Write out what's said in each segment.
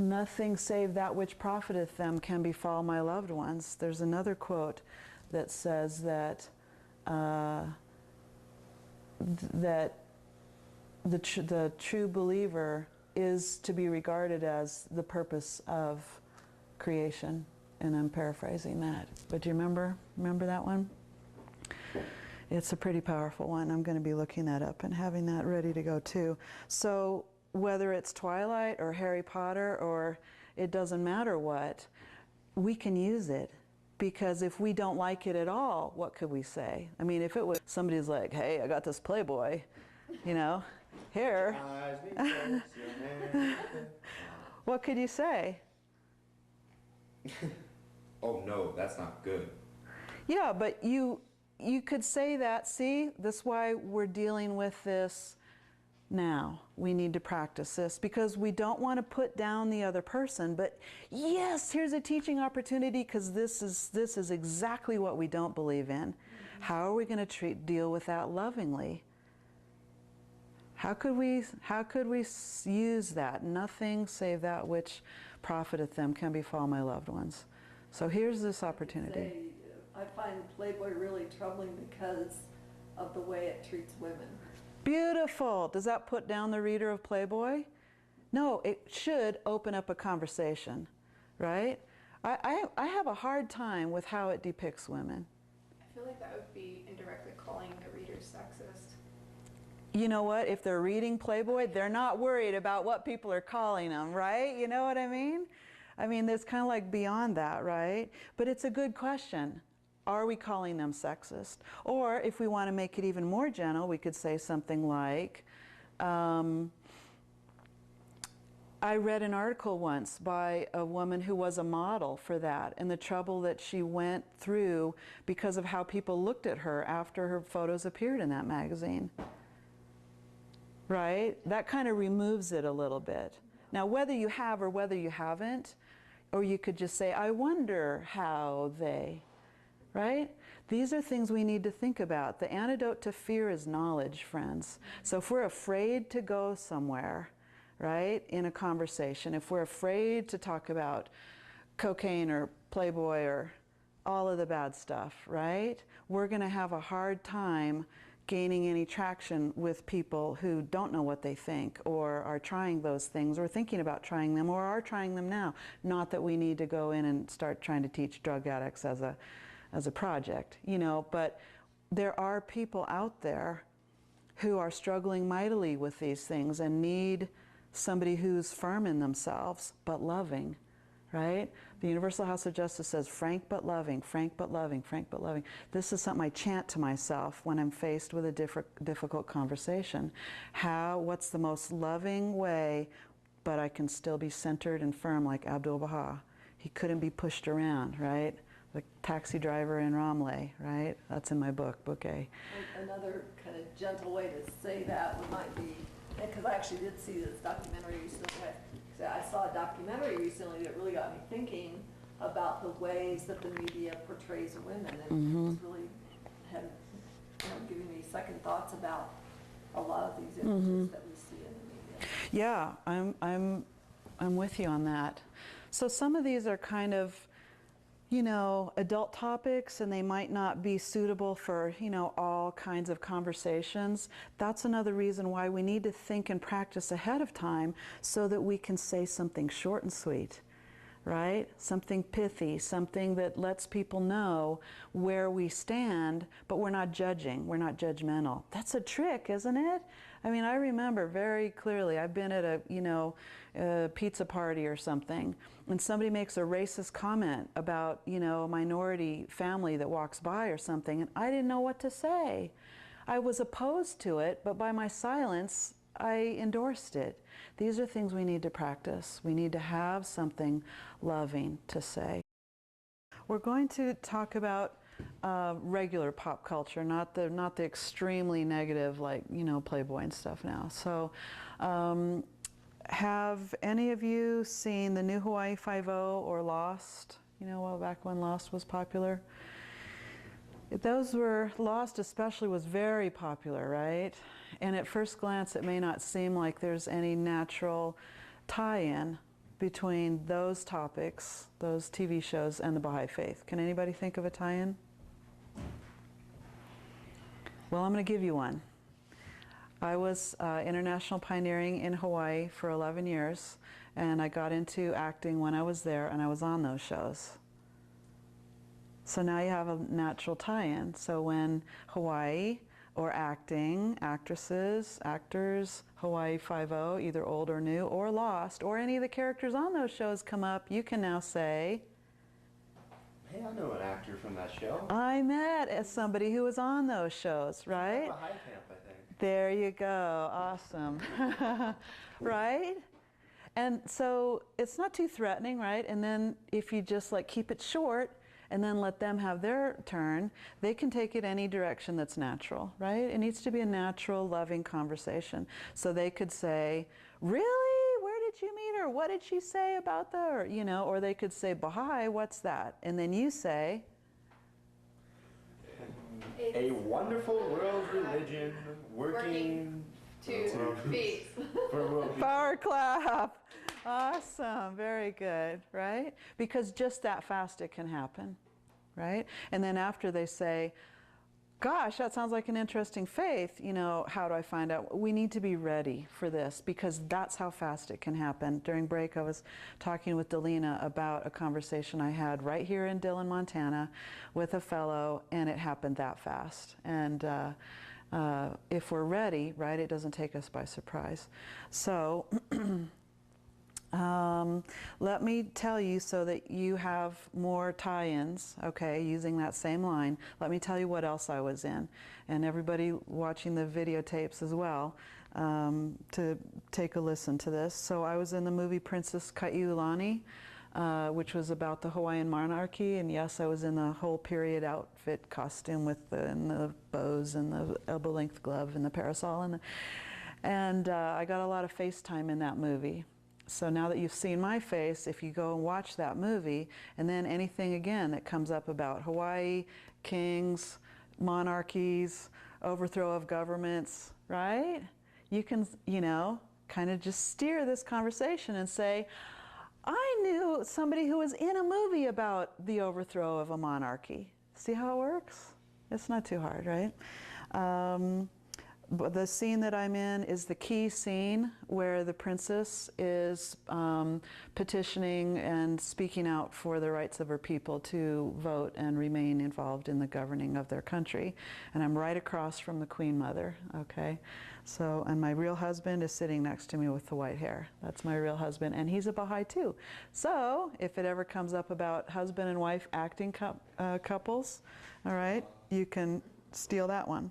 nothing save that which profiteth them can befall my loved ones. There's another quote that says that that the true believer is to be regarded as the purpose of creation. And I'm paraphrasing that. But do you remember that one? It's a pretty powerful one. I'm going to be looking that up and having that ready to go too. So whether it's Twilight or Harry Potter or it doesn't matter what, we can use it. Because if we don't like it at all, what could we say? I mean, if it was somebody's like, hey, I got this Playboy, you know, here. What could you say? Oh no, that's not good. Yeah, but you could say that. See, that's why we're dealing with this now. We need to practice this because we don't want to put down the other person. But yes, here's a teaching opportunity because this is exactly what we don't believe in. How are we going to deal with that lovingly? How could we use that? Nothing save that which profiteth them can befall my loved ones. So here's this opportunity. I find Playboy really troubling because of the way it treats women. Beautiful. Does that put down the reader of Playboy? No, it should open up a conversation, right? I have a hard time with how it depicts women. I feel like that would be indirectly calling the readers sexist. You know what? If they're reading Playboy, they're not worried about what people are calling them, right? You know what I mean? I mean, it's kind of like beyond that, right? But it's a good question. Are we calling them sexist? Or if we want to make it even more gentle, we could say something like, I read an article once by a woman who was a model for that and the trouble that she went through because of how people looked at her after her photos appeared in that magazine. Right? That kind of removes it a little bit. Now, whether you have or whether you haven't, or you could just say, I wonder how they, right? These are things we need to think about. The antidote to fear is knowledge, friends. So if we're afraid to go somewhere, right, in a conversation, if we're afraid to talk about cocaine or Playboy or all of the bad stuff, right, we're going to have a hard time gaining any traction with people who don't know what they think or are trying those things or thinking about trying them or are trying them now. Not that we need to go in and start trying to teach drug addicts as a project, you know, but there are people out there who are struggling mightily with these things and need somebody who's firm in themselves but loving, right? The Universal House of Justice says frank but loving, frank but loving, frank but loving. This is something I chant to myself when I'm faced with a difficult conversation. What's the most loving way, but I can still be centered and firm like Abdu'l-Baha? He couldn't be pushed around, right? The taxi driver in Ramleh, right? That's in my book, Book A. Another kind of gentle way to say that might be, because I actually did see this documentary recently. I saw a documentary recently that really got me thinking about the ways that the media portrays women, and it was really giving me second thoughts about a lot of these images that we see in the media. Yeah, I'm with you on that. So some of these are kind of, you know, adult topics, and they might not be suitable for, you know, all kinds of conversations. That's another reason why we need to think and practice ahead of time so that we can say something short and sweet, right? Something pithy, something that lets people know where we stand, but we're not judging, we're not judgmental. That's a trick, isn't it? I mean, I remember very clearly, I've been at a pizza party or something, and somebody makes a racist comment about, you know, a minority family that walks by or something, and I didn't know what to say. I was opposed to it, but by my silence, I endorsed it. These are things we need to practice. We need to have something loving to say. We're going to talk about regular pop culture, not the extremely negative, like, you know, Playboy and stuff now. So have any of you seen the new Hawaii Five-0 or Lost? You know, well, back when Lost was popular? Those were, Lost especially was very popular, right? And at first glance it may not seem like there's any natural tie-in, between those topics, those TV shows, and the Baha'i Faith? Can anybody think of a tie-in? Well, I'm going to give you one. I was international pioneering in Hawaii for 11 years, and I got into acting when I was there, and I was on those shows. So now you have a natural tie-in. So when Hawaii or acting, actresses, actors, Hawaii Five-0, either old or new or lost, or any of the characters on those shows come up, you can now say, Hey, I know an actor from that show. I met somebody who was on those shows, right? Baha'i camp, I think. There you go, awesome. Right? And so it's not too threatening, right? And then if you just like keep it short and then let them have their turn, they can take it any direction that's natural, right? It needs to be a natural, loving conversation. So they could say, really? Where did you meet her? What did she say about the, or, you know, or they could say, Baha'i, what's that? And then you say, A wonderful world religion working To peace. for world peace. power clap. Awesome, very good, right? Because just that fast it can happen, right? And then after they say, gosh, that sounds like an interesting faith, you know, how do I find out? We need to be ready for this because that's how fast it can happen. During break, I was talking with Delina about a conversation I had right here in Dillon, Montana with a fellow, and it happened that fast. And if we're ready, right, it doesn't take us by surprise. So let me tell you so that you have more tie-ins, okay, using that same line. Let me tell you what else I was in. And everybody watching the videotapes as well, to take a listen to this. So I was in the movie Princess Kaiulani, which was about the Hawaiian monarchy. And yes, I was in the whole period outfit costume with the bows and the elbow-length glove and the parasol. And I got a lot of FaceTime in that movie. So now that you've seen my face, if you go and watch that movie, and then anything again that comes up about Hawaii, kings, monarchies, overthrow of governments, right? You can, you know, kind of just steer this conversation and say, I knew somebody who was in a movie about the overthrow of a monarchy. See how it works? It's not too hard, right? But the scene that I'm in is the key scene where the princess is petitioning and speaking out for the rights of her people to vote and remain involved in the governing of their country. And I'm right across from the Queen Mother, okay? So, and my real husband is sitting next to me with the white hair. That's my real husband, and he's a Baha'i too. So, if it ever comes up about husband and wife acting couples, all right, you can steal that one.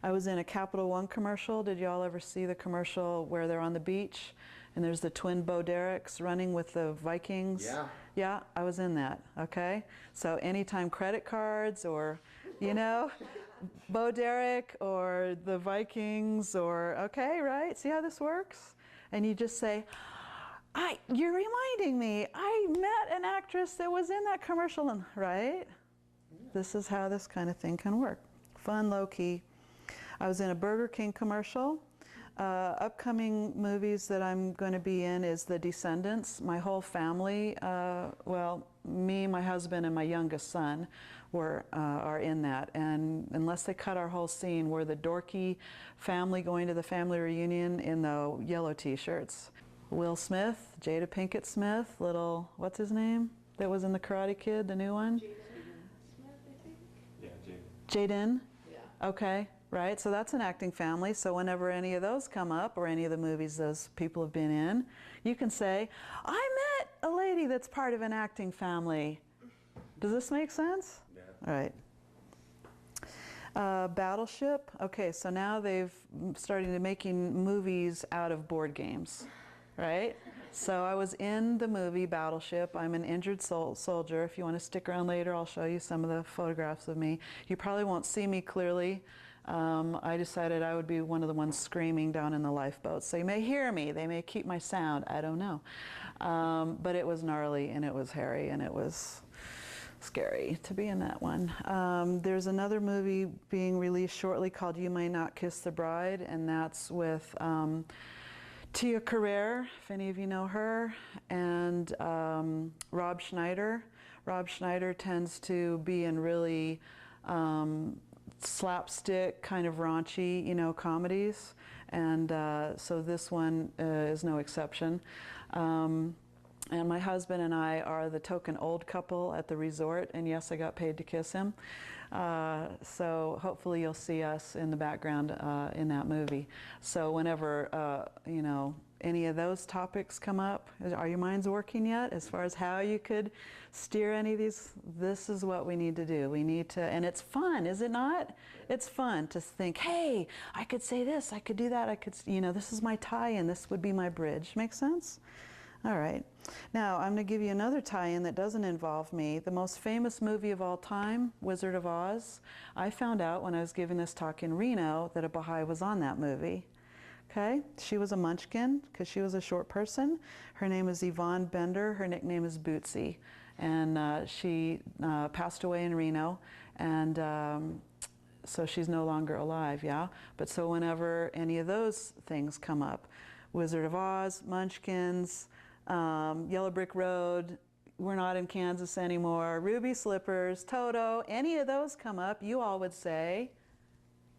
I was in a Capital One commercial. Did y'all ever see the commercial where they're on the beach and there's the twin Bo Dereks running with the Vikings? Yeah. Yeah, I was in that, okay? So anytime credit cards or, you know, Bo Derek or the Vikings or, okay, right? See how this works? And you just say, you're reminding me, I met an actress that was in that commercial, and, right? This is how this kind of thing can work. Fun, low-key. I was in a Burger King commercial. Upcoming movies that I'm going to be in is The Descendants. My whole family, well, me, my husband, and my youngest son are in that. And unless they cut our whole scene, we're the dorky family going to the family reunion in the yellow T-shirts. Will Smith, Jada Pinkett Smith, little, what's his name? That was in The Karate Kid, the new one? Yeah, Jaden? Yeah. Okay, right, so that's an acting family. So whenever any of those come up, or any of the movies those people have been in, you can say, I met a lady that's part of an acting family. Does this make sense? Yeah. All right. Battleship, okay, so now they've started making movies out of board games, right? So I was in the movie Battleship. I'm an injured soldier. If you want to stick around later, I'll show you some of the photographs of me. You probably won't see me clearly. I decided I would be one of the ones screaming down in the lifeboat. So you may hear me. They may keep my sound. I don't know. But it was gnarly, and it was hairy, and it was scary to be in that one. There's another movie being released shortly called You May Not Kiss the Bride, and that's with Tia Carrere, if any of you know her, and Rob Schneider. Rob Schneider tends to be in really slapstick, kind of raunchy, comedies, and so this one is no exception. And my husband and I are the token old couple at the resort, and yes, I got paid to kiss him. So hopefully you'll see us in the background in that movie. So whenever, any of those topics come up, are your minds working yet as far as how you could steer any of these? This is what we need to do. We need to, and it's fun, is it not? It's fun to think, hey, I could say this, I could do that, I could, this is my tie-in, this would be my bridge. Make sense? All right. Now, I'm going to give you another tie-in that doesn't involve me. The most famous movie of all time, Wizard of Oz. I found out when I was giving this talk in Reno that a Baha'i was on that movie. Okay? She was a munchkin because she was a short person. Her name is Yvonne Bender. Her nickname is Bootsy. And she passed away in Reno. And so she's no longer alive, yeah? But so whenever any of those things come up, Wizard of Oz, Munchkins, Yellow Brick Road, we're not in Kansas anymore, Ruby Slippers, Toto, any of those come up, you all would say,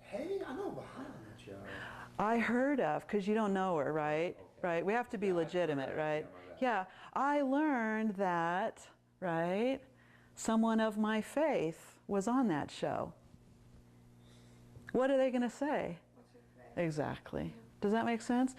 Hey, I know behind that show. I heard of, because you don't know her, right? Okay. Right, we have to be legitimate, right? Yeah, I learned that, right, someone of my faith was on that show. What are they going to say? Exactly. Does that make sense?